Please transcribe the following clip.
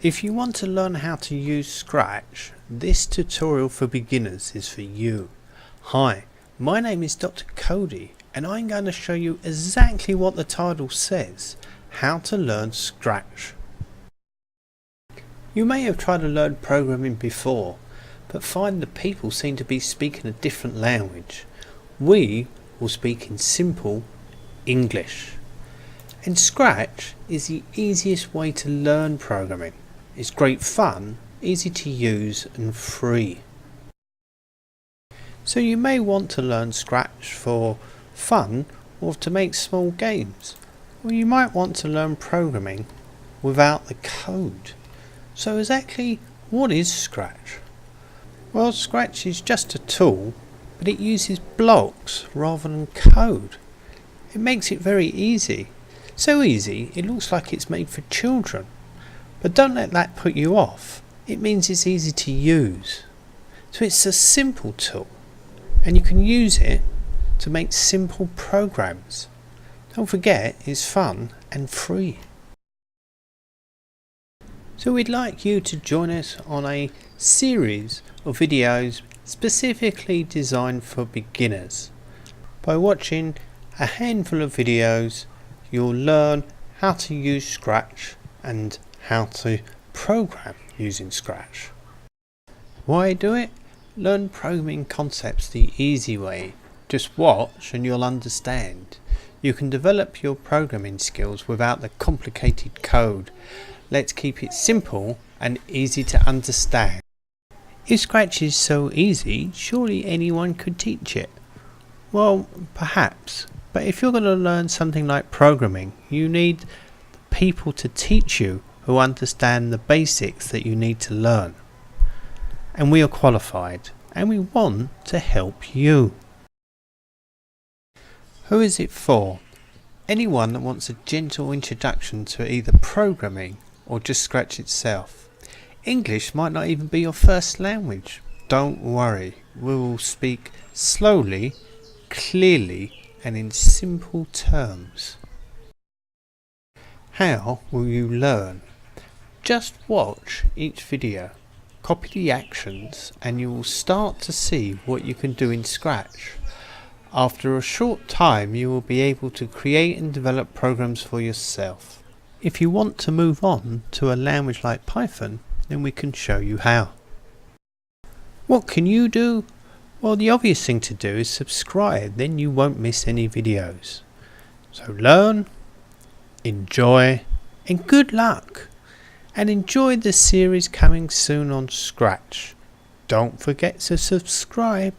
If you want to learn how to use Scratch, this tutorial for beginners is for you. Hi, my name is Dr Codie and I'm going to show you exactly what the title says, how to learn Scratch. You may have tried to learn programming before, but find that people seem to be speaking a different language. We will speak in simple English. And Scratch is the easiest way to learn programming. It's great fun, easy to use and free. So you may want to learn Scratch for fun or to make small games. Or you might want to learn programming without the code. So exactly what is Scratch? Well, Scratch is just a tool, but it uses blocks rather than code. It makes it very easy. So easy it looks like it's made for children. But don't let that put you off. It means it's easy to use. So it's a simple tool and you can use it to make simple programs. Don't forget it's fun and free. So we'd like you to join us on a series of videos specifically designed for beginners. By watching a handful of videos, you'll learn how to use Scratch and how to program using Scratch. Why do it? Learn programming concepts the easy way. Just watch and you'll understand. You can develop your programming skills without the complicated code. Let's keep it simple and easy to understand. If Scratch is so easy, surely anyone could teach it. Well, perhaps, but if you're going to learn something like programming, you need people to teach you who understand the basics that you need to learn. And we are qualified and we want to help you. Who is it for? Anyone that wants a gentle introduction to either programming or just Scratch itself. English might not even be your first language. Don't worry, we will speak slowly, clearly and in simple terms. How will you learn? Just watch each video, copy the actions and you will start to see what you can do in Scratch. After a short time you will be able to create and develop programs for yourself. If you want to move on to a language like Python, then we can show you how. What can you do? Well, the obvious thing to do is subscribe, then you won't miss any videos. So learn, enjoy and good luck! And enjoy the series coming soon on Scratch. Don't forget to subscribe.